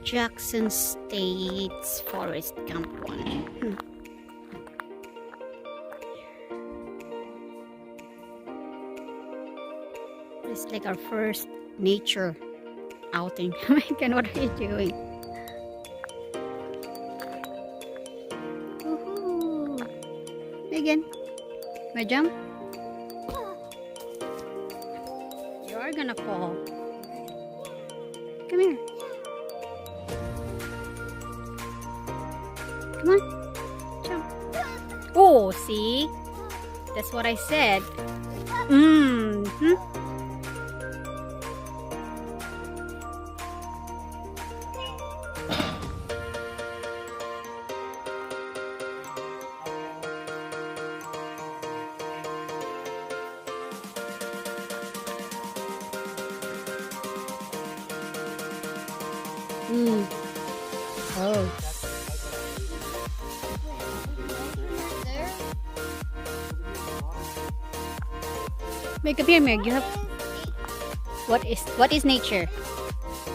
Jackson State's Forest Camp 1. It's like our first nature outing. Oh my God, what are you doing? Woohoo! Megan, my jump? You're gonna fall. Come here. Come on. Jump. Oh, see? That's what I said. Mm-hmm. Oh. Meg, come here, Meg. You have. What is nature?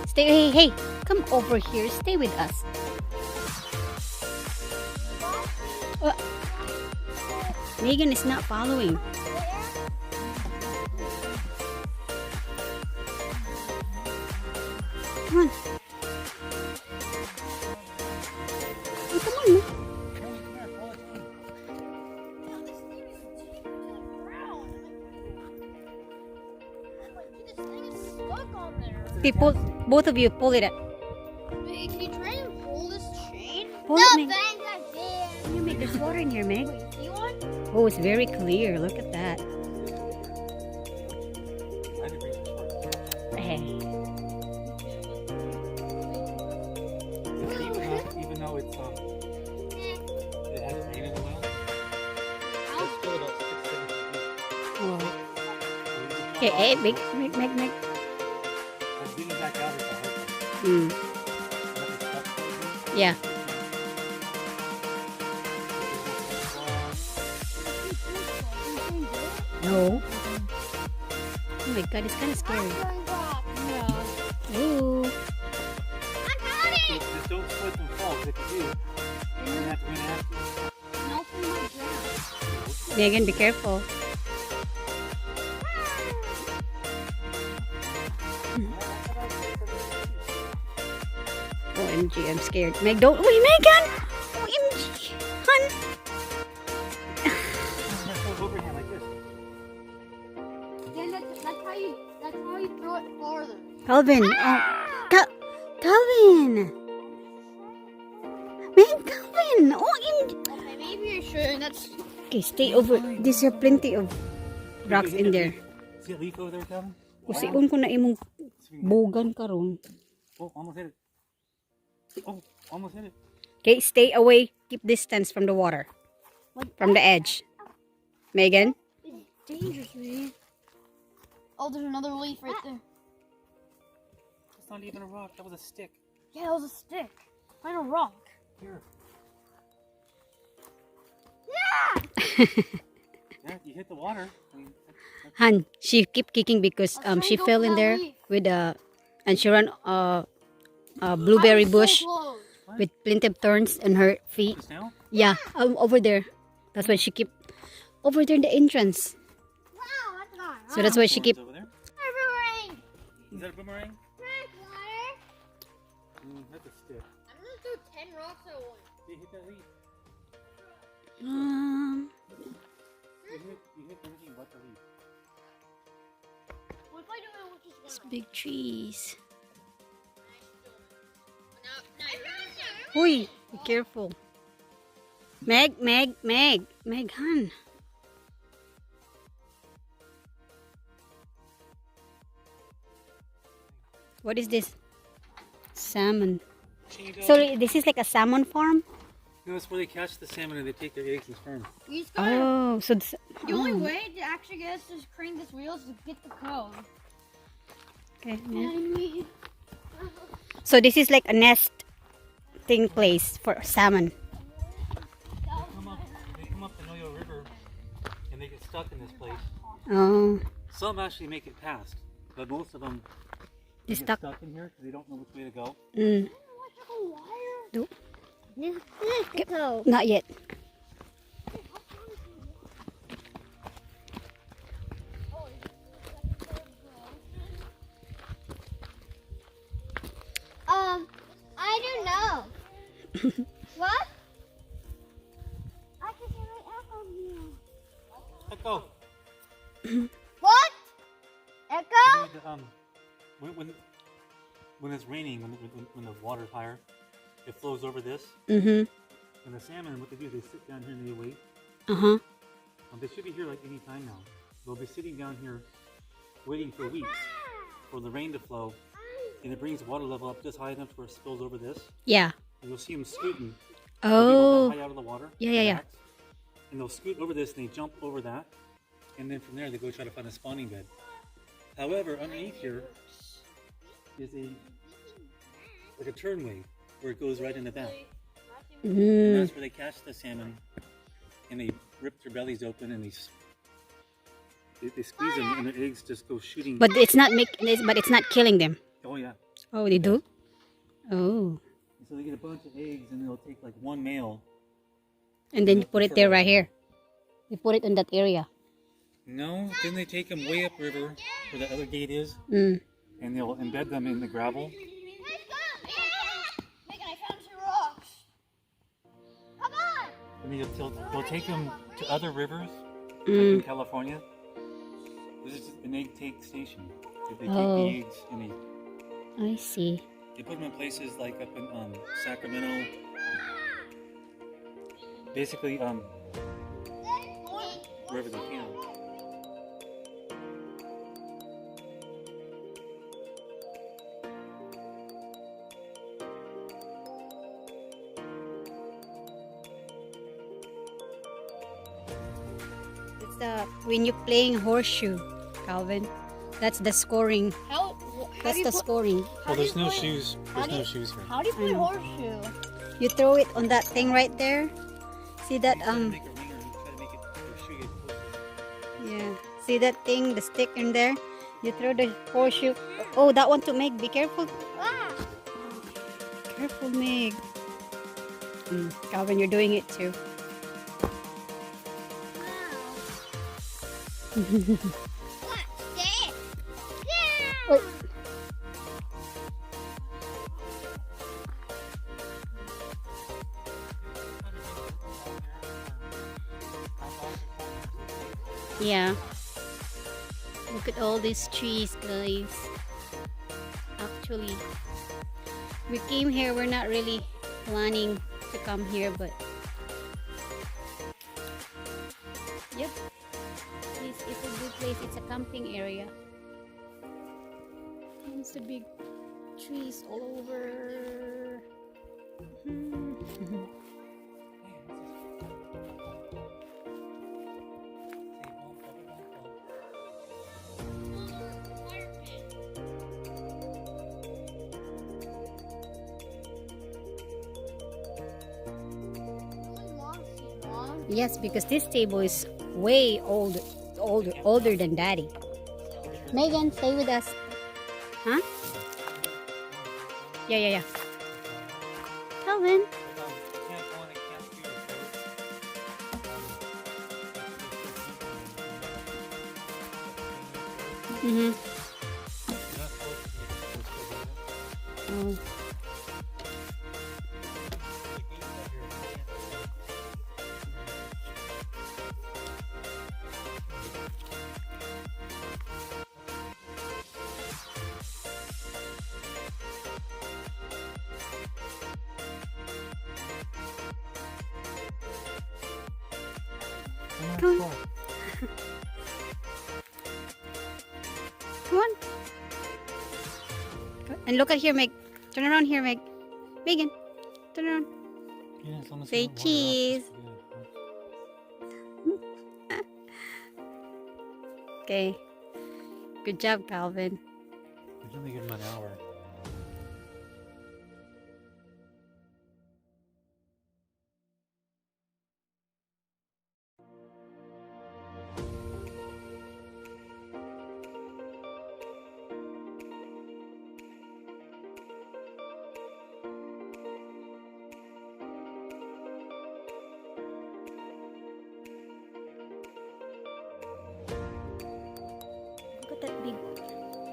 Stay. Hey. Come over here. Stay with us. Megan is not following. Come on. Oh, come on. Okay, pull, both of you pull it up. Wait, can you try and pull this chain? Pull No, it, Meg. thanks, I did. Can you make there's water in here, Meg? See one? Oh, it's very clear. Look at that. Hey. Even though it's it hasn't rained in a while. It's still about 6-7 feet. Oh. Okay, hey, Meg. And getting back out is the hard part. Mm. Yeah. No. Oh my God, it's kind of scary. Ooh. Just don't slip and fall, because if you do, you're going to have to win after. Megan, be careful. OMG, I'm scared. Meg, don't. Wait, Megan! OMG! Hun! Overhand like this. Yeah, that's how you throw it farther. Calvin! Calvin! Meg, Calvin! OMG! Okay, maybe you're sure that's... Okay, stay over. There's plenty of rocks in there. See a leaf over there, Calvin? Usiun ko na imong bugan karon. Oh, almost hit it. Oh, almost hit it. Okay, stay away. Keep distance from the water. From the edge. Megan? It's dangerous, man. Oh, there's another leaf right there. That's not even a rock. That was a stick. Yeah, that was a stick. Find a rock. Here. Yeah! Yeah, you hit the water. I mean, Han, she keep kicking because she fell in there with and she ran a blueberry bush with plenty of thorns on her feet. the snail? Yeah, over there. That's why she keep over there in the entrance. Wow, that's not So that's why she keep. Over there? boomerang. Is that a boomerang? Water. That's a stick. I'm gonna throw 10 rocks at once. You hit that leaf. You hit everything but the leaf. What if I don't know which is It's one? big trees. No. Uy, be careful. Meg, Han. What is this? Salmon. So this is like a salmon farm? No, it's where they catch the salmon and they take their eggs and sperm. You just gotta, Oh, so this, the only way to actually get us to crank this wheel is to get the code. okay. You know Yeah. what I mean? So this is like a nesting place for salmon. They come up the Noyo River and they get stuck in this place. Oh, Some actually make it past, but most of them they get stuck. stuck in here because they don't know which way to go. Mm. the wire? Nope. Let's go. Not yet. I don't know. What? I can see my echo here. Echo. What? Echo? When it's raining, when the water's higher, it flows over this. Mm-hmm. And the salmon, what they do, they sit down here and they wait. Uh-huh. They should be here like any time now. They'll be sitting down here waiting for weeks for the rain to flow, and it brings water level up just high enough where it spills over this. Yeah. And you'll see them scooting. Oh. High out of the water. Yeah. And they'll scoot over this and they jump over that, and then from there they go try to find a spawning bed. However, underneath here is like a turnway where it goes right into that. And Mm. that's where they catch the salmon, and they rip their bellies open and they squeeze them, and their eggs just go shooting. But it's not but it's not killing them. Oh yeah. Oh, they do? Oh. So they get a bunch of eggs, and they'll take like one male. And then you put it there right here. You put it in that area. No, then they take them way upriver where the other gate is, Mm. and they'll embed them in the gravel. Megan, I found 2 rocks. Come on. And they'll take them to other rivers, like in Mm. California. This is an egg take station. They take Oh. the eggs and I see. they put them in places like up in Sacramento. Basically, wherever they can. It's the when you're playing horseshoe, Calvin. That's the scoring. How That's do you the put, scoring. how Well, do you there's no play- shoes. how There's do no you- shoes here. How do you play I know. horseshoe? You throw it on that thing right there. See that You try to make a ringer, you try to make it your shoe get closer. yeah. See that thing, the stick in there? You throw the horseshoe. Oh, that one to Meg. Be careful. Ah! Careful, Meg. Calvin, you're doing it too. What? That? Yeah! Wait. Yeah. Look at all these trees, guys. Actually, we came here. We're not really planning to come here, but yep, this is a good place. It's a camping area. And it's the big trees all over. Yes, because this table is way older than Daddy. Megan, stay with us. Huh? Yeah. Calvin. Mm-hmm. Oh. Come on. Come on. And look at here, Meg. Turn around here, Meg. Megan, turn around. Yeah, as long as Say you don't water it off, cheese. it's good. Okay. Good job, Calvin. It's only give them an hour.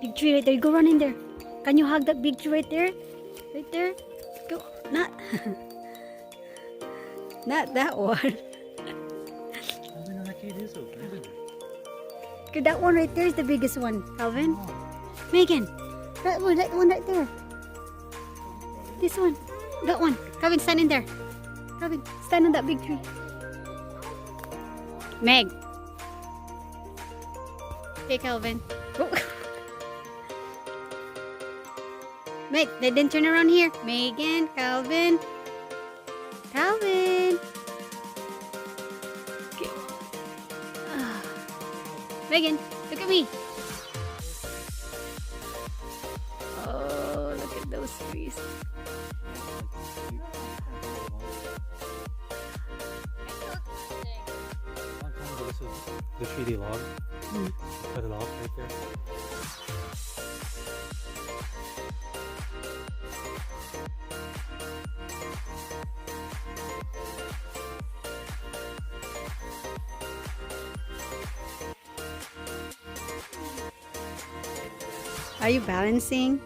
Big tree right there. Go run in there. Can you hug that big tree right there? Right there. Go. Not. Not that one. Okay, that one right there is the biggest one, Calvin. Megan, that one right there. This one. That one. Calvin, stand in there. Calvin, stand on that big tree. Meg. Okay, Calvin. Oh. Meg, they didn't turn around here. Megan, Calvin. Calvin. Okay. Megan, look at me. Oh, look at those trees. The treaty log. Cut it off right there. Are you balancing?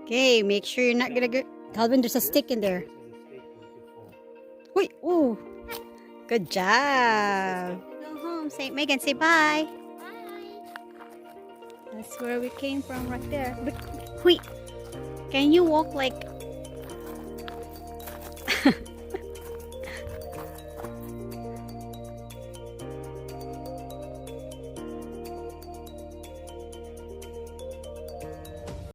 Okay, make sure you're not gonna go. Calvin, there's a stick in there. Wait, oh, good job. Go home. Say, Megan, say bye. That's where we came from, right there. But wait, can you walk like?